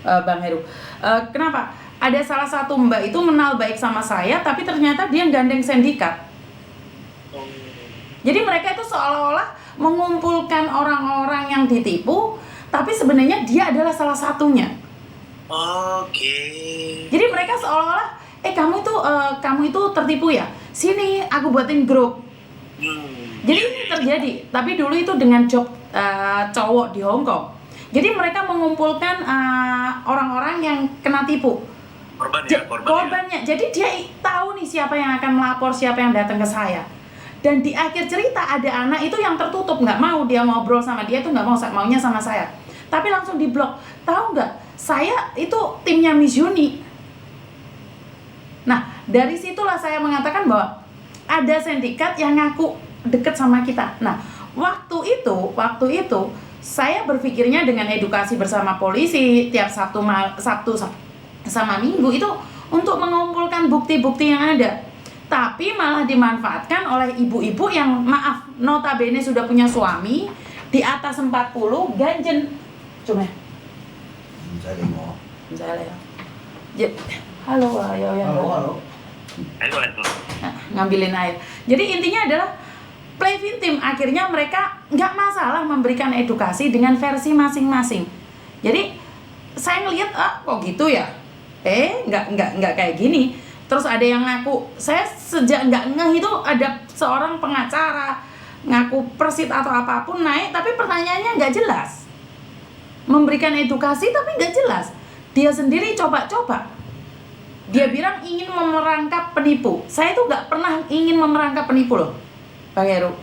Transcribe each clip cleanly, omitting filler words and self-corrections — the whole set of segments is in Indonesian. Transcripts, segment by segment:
Bang Heru. Kenapa? Ada salah satu mbak itu kenal baik sama saya, tapi ternyata dia gandeng sindikat. Jadi mereka itu seolah-olah mengumpulkan orang-orang yang ditipu, tapi sebenarnya dia adalah salah satunya. Oke. Jadi mereka seolah-olah, kamu itu tertipu ya? Sini aku buatin grup. Jadi ini terjadi, tapi dulu itu dengan job cowok di Hong Kong. Jadi mereka mengumpulkan orang-orang yang kena tipu. Korbannya. Jadi dia tahu nih siapa yang akan melapor, siapa yang datang ke saya. Dan di akhir cerita ada anak itu yang tertutup, nggak mau dia ngobrol sama dia, tuh nggak mau, maunya sama saya. Tapi langsung diblok. Tahu nggak? Saya itu timnya Miss Uni. Nah, dari situlah saya mengatakan bahwa ada sindikat yang ngaku deket sama kita. Nah, waktu itu saya berpikirnya dengan edukasi bersama polisi tiap Sabtu sama Minggu itu untuk mengumpulkan bukti-bukti yang ada. Tapi malah dimanfaatkan oleh ibu-ibu yang maaf notabene sudah punya suami di atas 40 ganjen. Cuma. Halo. Halo. Nah, ngambilin air. Jadi intinya adalah play victim. Akhirnya mereka nggak masalah memberikan edukasi dengan versi masing-masing. Jadi saya ngelihat kok gitu ya? Nggak kayak gini. Terus ada yang ngaku, saya sejak nggak ngeh itu ada seorang pengacara ngaku persit atau apapun naik, tapi pertanyaannya nggak jelas. Memberikan edukasi tapi nggak jelas. Dia sendiri coba-coba. Dia bilang ingin memerangkap penipu. Saya tuh nggak pernah ingin memerangkap penipu loh, Bang Heru.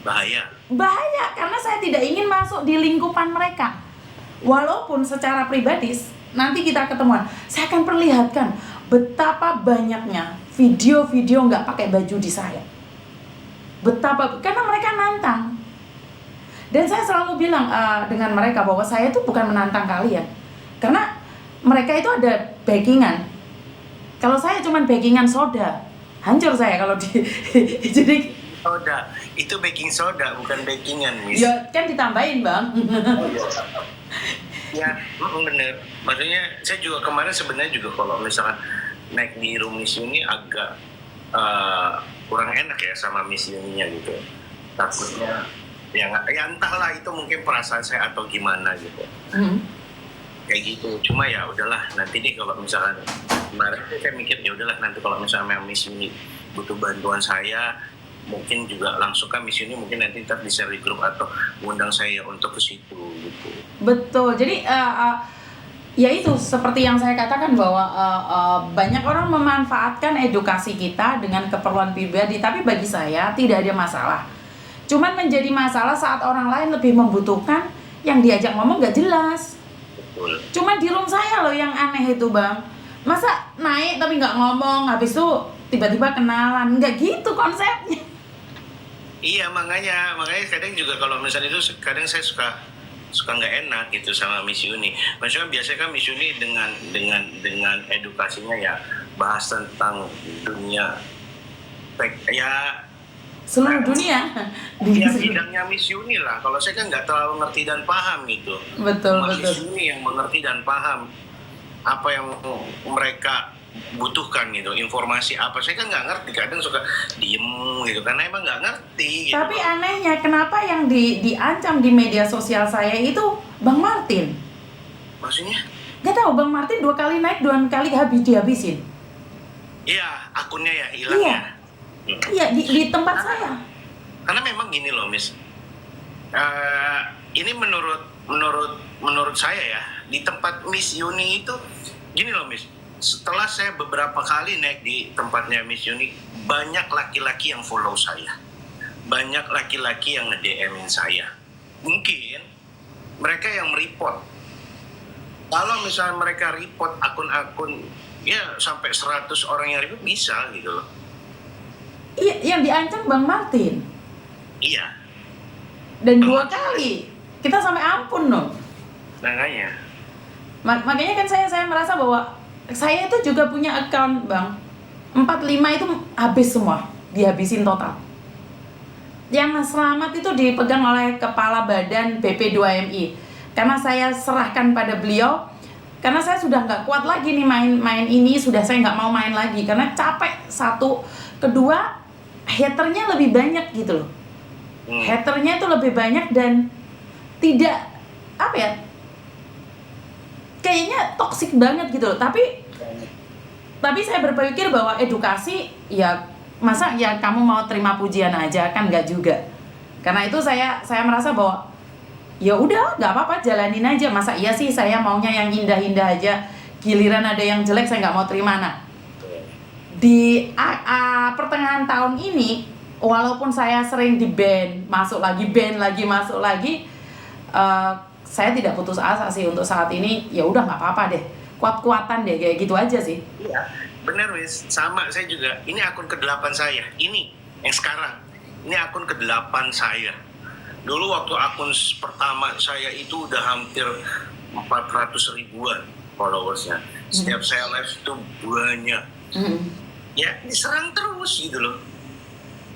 Bahaya karena saya tidak ingin masuk di lingkupan mereka. Walaupun secara pribadi nanti kita ketemuan, saya akan perlihatkan betapa banyaknya video-video nggak pakai baju di saya. Karena mereka nantang. Dan saya selalu bilang dengan mereka bahwa saya itu bukan menantang kalian, karena mereka itu ada backingan. Kalau saya cuman backingan soda, hancur saya kalau jadi soda. Itu baking soda bukan backingan, Miss. Ya kan ditambahin, Bang. Ya, bener. Maksudnya saya juga kemarin sebenarnya juga kalau misalkan naik di room Miss Uni agak kurang enak ya sama Miss Uni-nya gitu. Takutnya ya entahlah itu mungkin perasaan saya atau gimana gitu. Kayak gitu. Cuma ya udahlah nanti nih kalau misalkan kemarin saya mikir ya udahlah nanti kalau misalnya Miss Uni butuh bantuan saya mungkin juga langsung kan Miss Uni mungkin nanti ntar bisa di grup atau undang saya untuk ke situ gitu. Betul. Jadi ya itu seperti yang saya katakan bahwa banyak orang memanfaatkan edukasi kita dengan keperluan pribadi, tapi bagi saya tidak ada masalah. Cuman menjadi masalah saat orang lain lebih membutuhkan, yang diajak ngomong gak jelas. Betul. Cuman di room saya loh yang aneh itu, Bang. Masa naik tapi nggak ngomong, habis itu tiba-tiba kenalan, nggak gitu konsepnya. Iya, makanya kadang juga kalau misalnya itu kadang saya suka nggak enak gitu sama Miss Uni. Maksudnya biasanya kan Miss Uni dengan edukasinya ya bahas tentang dunia ya seluruh dunia. Ya bidangnya Miss Uni lah. Kalau saya kan nggak terlalu ngerti dan paham gitu. Betul. Miss Uni yang mengerti dan paham apa yang mereka butuhkan gitu, informasi apa, saya kan nggak ngerti, kadang suka diem gitu karena emang nggak ngerti gitu. Tapi anehnya kenapa yang diancam di media sosial saya itu Bang Martin? Maksudnya? Gak tahu, Bang Martin 2 kali naik 2 kali dihabisin. Iya, akunnya ya hilang ya. Iya di tempat saya. Karena memang gini loh Miss, ini menurut saya ya, di tempat Miss Uni itu gini loh Miss, setelah saya beberapa kali naik di tempatnya Miss Uni, banyak laki-laki yang follow saya, banyak laki-laki yang nge-DM-in saya. Mungkin mereka yang report. Kalau misalnya mereka report akun-akun ya sampai 100 orang yang report bisa gitu loh. Iya, yang diancam Bang Martin. Iya. Dan 2 kali kita sampai ampun loh. Makanya. Makanya kan saya merasa bahwa saya itu juga punya account, Bang. 45 itu habis semua, dihabisin total. Yang selamat itu dipegang oleh Kepala Badan BP2MI. Karena saya serahkan pada beliau, karena saya sudah nggak kuat lagi nih main ini, sudah saya nggak mau main lagi karena capek. Satu, kedua haternya lebih banyak gitu loh. Haternya itu lebih banyak dan tidak apa ya, kayaknya toksik banget gitu loh. Tapi saya berpikir bahwa edukasi ya, masa ya kamu mau terima pujian aja, kan nggak juga. Karena itu saya merasa bahwa ya udah nggak apa-apa, jalanin aja. Masa iya sih saya maunya yang indah-indah aja, giliran ada yang jelek saya nggak mau terima. Nah, di pertengahan tahun ini, walaupun saya sering di ban lagi, masuk lagi, saya tidak putus asa sih untuk saat ini. Ya udah nggak apa-apa deh, kuat-kuatan deh, kayak gitu aja sih. Iya, bener wis, sama saya juga. Ini akun ke-8 saya, ini yang sekarang. Ini akun ke-8 saya. Dulu waktu akun pertama saya itu udah hampir 400 ribuan followersnya. Setiap saya live itu banyak. Ya, diserang terus gitu loh.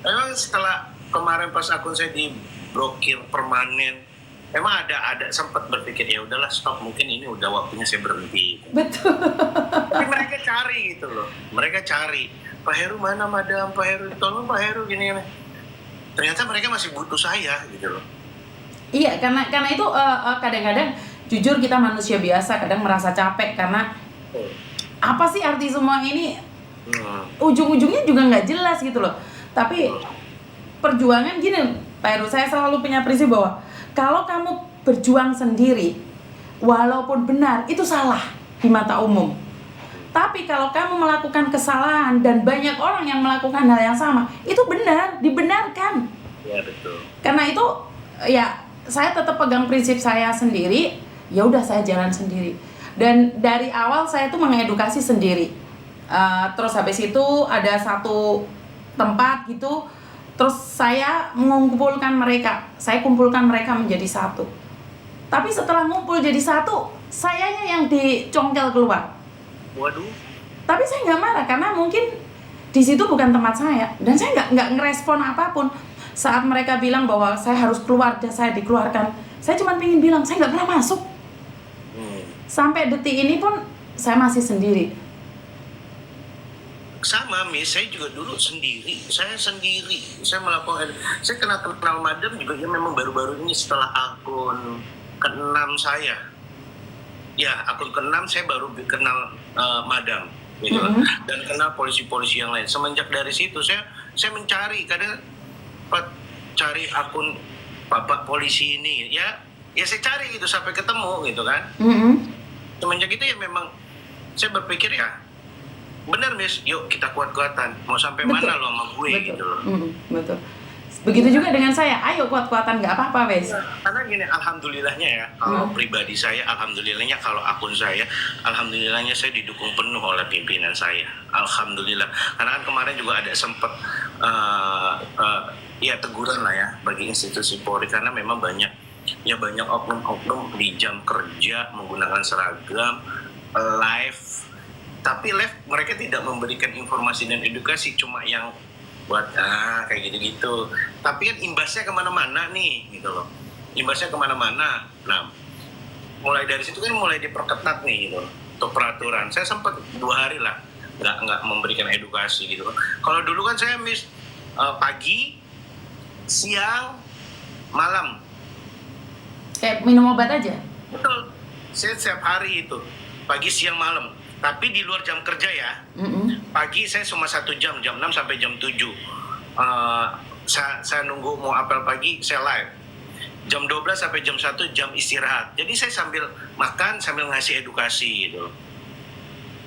Memang setelah kemarin pas akun saya diblokir permanen, memang ada sempat berpikir ya udahlah stop, mungkin ini udah waktunya saya berhenti. Betul. Tapi mereka cari gitu loh. Mereka cari, Pak Heru mana madam, Pak Heru tolong Pak Heru gini. Ternyata mereka masih butuh saya gitu loh. Iya, karena itu kadang-kadang jujur kita manusia biasa kadang merasa capek karena apa sih arti semua ini, ujung-ujungnya juga nggak jelas gitu loh. Tapi perjuangan gini Pak Heru, saya selalu punya prinsip bahwa kalau kamu berjuang sendiri walaupun benar itu salah di mata umum. Tapi kalau kamu melakukan kesalahan dan banyak orang yang melakukan hal yang sama, itu benar, dibenarkan. Ya betul. Karena itu ya saya tetap pegang prinsip saya sendiri, ya udah saya jalan sendiri. Dan dari awal saya tuh mengedukasi sendiri. Terus habis itu ada satu tempat gitu, terus saya mengumpulkan mereka, saya kumpulkan mereka menjadi satu. Tapi setelah ngumpul jadi satu, sayanya yang dicongkel keluar. Waduh. Tapi saya nggak marah karena mungkin di situ bukan tempat saya dan saya nggak ngerespon apapun. Saat mereka bilang bahwa saya harus keluar dan saya dikeluarkan, saya cuma pengen bilang saya nggak pernah masuk. Sampai detik ini pun saya masih sendiri. Sama Miss, saya juga dulu sendiri. Saya melakukan, saya kenal madam juga ya memang baru-baru ini setelah akun ke-6 saya. Ya, akun ke-6 saya baru kenal madam gitu. Dan kenal polisi-polisi yang lain. Semenjak dari situ saya mencari, kadang cari akun bapak polisi ini ya saya cari gitu sampai ketemu gitu kan. Semenjak itu ya memang saya berpikir ya benar Miss, yuk kita kuat-kuatan, mau sampai betul. Mana lo sama gue gitu loh. Betul. Begitu juga dengan saya, ayo kuat-kuatan, nggak apa-apa Wes. Karena gini, alhamdulillahnya ya, kalau pribadi saya, alhamdulillahnya kalau akun saya, alhamdulillahnya saya didukung penuh oleh pimpinan saya, alhamdulillah. Karena kan kemarin juga ada sempat ya teguran lah ya bagi institusi Polri karena memang banyak oknum-oknum di jam kerja menggunakan seragam live, tapi live mereka tidak memberikan informasi dan edukasi, cuma yang buat kayak gitu-gitu. Tapi kan imbasnya kemana-mana nih gitu loh, imbasnya kemana-mana. Nah mulai dari situ kan mulai diperketat nih gitu untuk peraturan. Saya sempat 2 hari lah nggak memberikan edukasi gitu. Kalau dulu kan saya Miss pagi, siang, malam. Kayak minum obat aja? Betul, saya setiap hari itu pagi, siang, malam. Tapi di luar jam kerja ya. Pagi saya cuma 1 jam 6 sampai jam 7. Saya nunggu mau apel pagi, saya live. Jam 12 sampai jam 1 jam istirahat. Jadi saya sambil makan, sambil ngasih edukasi gitu.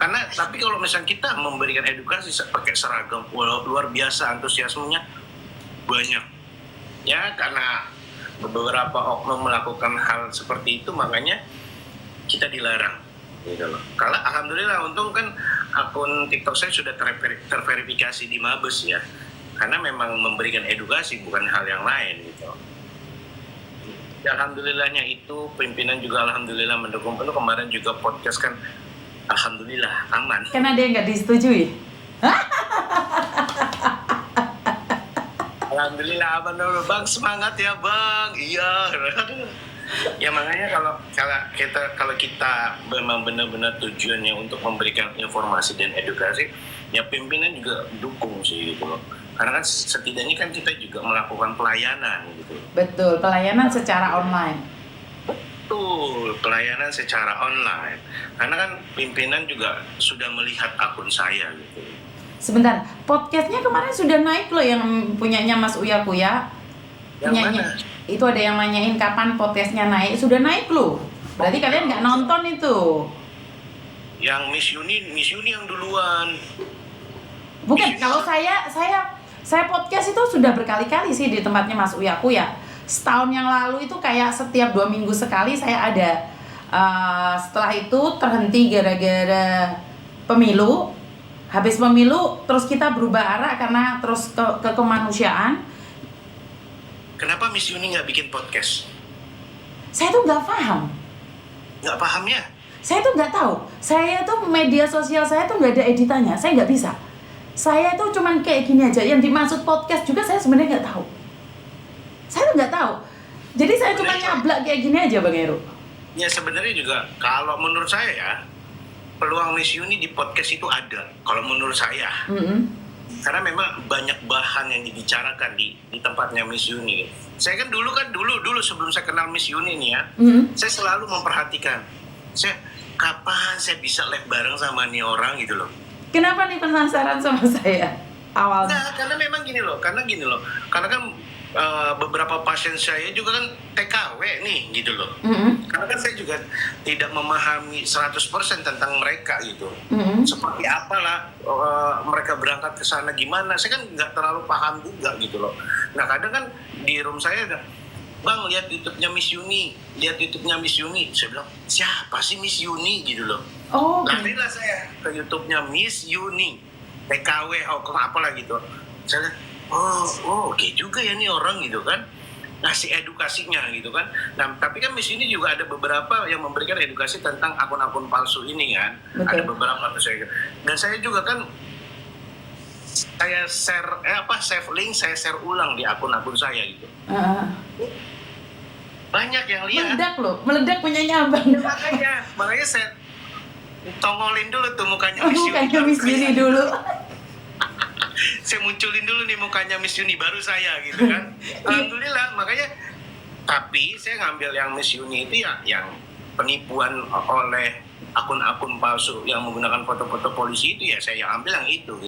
Karena tapi kalau misalnya kita memberikan edukasi pakai seragam, luar biasa antusiasmenya banyak. Ya karena beberapa oknum melakukan hal seperti itu, makanya kita dilarang gitu loh. Kalau alhamdulillah untung kan akun TikTok saya sudah terverifikasi di Mabes ya, karena memang memberikan edukasi bukan hal yang lain gitu. Ya, alhamdulillahnya itu pimpinan juga alhamdulillah mendukung penuh. Kemarin juga podcast kan alhamdulillah aman. Karena dia nggak disetujui. Alhamdulillah aman dulu bang, semangat ya bang. Iya. Ya makanya kalau kita memang benar-benar tujuannya untuk memberikan informasi dan edukasi, ya pimpinan juga dukung sih gitu loh. Karena kan setidaknya kan kita juga melakukan pelayanan gitu. Betul, pelayanan secara online. Betul, pelayanan secara online. Karena kan pimpinan juga sudah melihat akun saya gitu. Sebentar, podcastnya kemarin sudah naik loh yang punyanya Mas Uya Kuya. Yang Punyanya. mana? Itu ada yang nanyain kapan podcastnya naik. Sudah naik loh. Berarti kalian nggak nonton itu. Yang Miss Yuni yang duluan. Bukan, kalau saya podcast itu sudah berkali-kali sih di tempatnya Mas Uya Kuya. Setahun yang lalu itu kayak setiap 2 minggu sekali saya ada. Setelah itu terhenti gara-gara pemilu. Habis pemilu terus kita berubah arah karena terus ke kemanusiaan. Kenapa Miss Yuni nggak bikin podcast? Saya tuh nggak paham. Nggak pahamnya? Saya tuh nggak tahu. Saya tuh media sosial saya tuh nggak ada editannya. Saya nggak bisa. Saya tuh cuman kayak gini aja. Yang dimaksud podcast juga saya sebenarnya nggak tahu. Saya tuh nggak tahu. Jadi saya cuma nyablak kayak gini aja Bang Heru. Ya sebenarnya juga kalau menurut saya ya, peluang Miss Yuni di podcast itu ada. Kalau menurut saya. Karena memang banyak bahan yang dibicarakan di tempatnya Miss Yuni. Saya kan dulu sebelum saya kenal Miss Yuni nih ya, saya selalu memperhatikan. Kapan saya bisa live bareng sama nih orang gitu loh. Kenapa nih penasaran sama saya awalnya? Nah, karena memang gini loh. Karena kan beberapa pasien saya juga kan TKW nih gitu loh. Karena kan saya juga tidak memahami 100% tentang mereka gitu. Seperti apalah mereka berangkat ke sana gimana, saya kan nggak terlalu paham juga gitu loh. Nah kadang kan di room saya ada, Bang lihat YouTube-nya Miss Yuni, saya bilang siapa sih Miss Yuni gitu loh. Larilah saya ke YouTube-nya Miss Yuni, TKW, apalah gitu. Saya lihat, oke juga ya nih orang gitu kan, ngasih edukasinya gitu kan. Nah tapi kan Miss Yuni juga ada beberapa yang memberikan edukasi tentang akun-akun palsu ini kan. Betul. Ada beberapa tuh saya. Dan saya juga kan saya save link, saya share ulang di akun-akun saya gitu. Banyak yang lihat. Meledak punyanya Abang. Makanya saya tongolin dulu tuh mukanya Miss Yuni. Mukanya Miss Yuni dulu. Saya munculin dulu nih mukanya Miss Yuni baru saya gitu kan. Alhamdulillah, makanya tapi saya ngambil yang Miss Yuni itu ya yang penipuan oleh akun-akun palsu yang menggunakan foto-foto polisi itu ya saya ambil yang itu.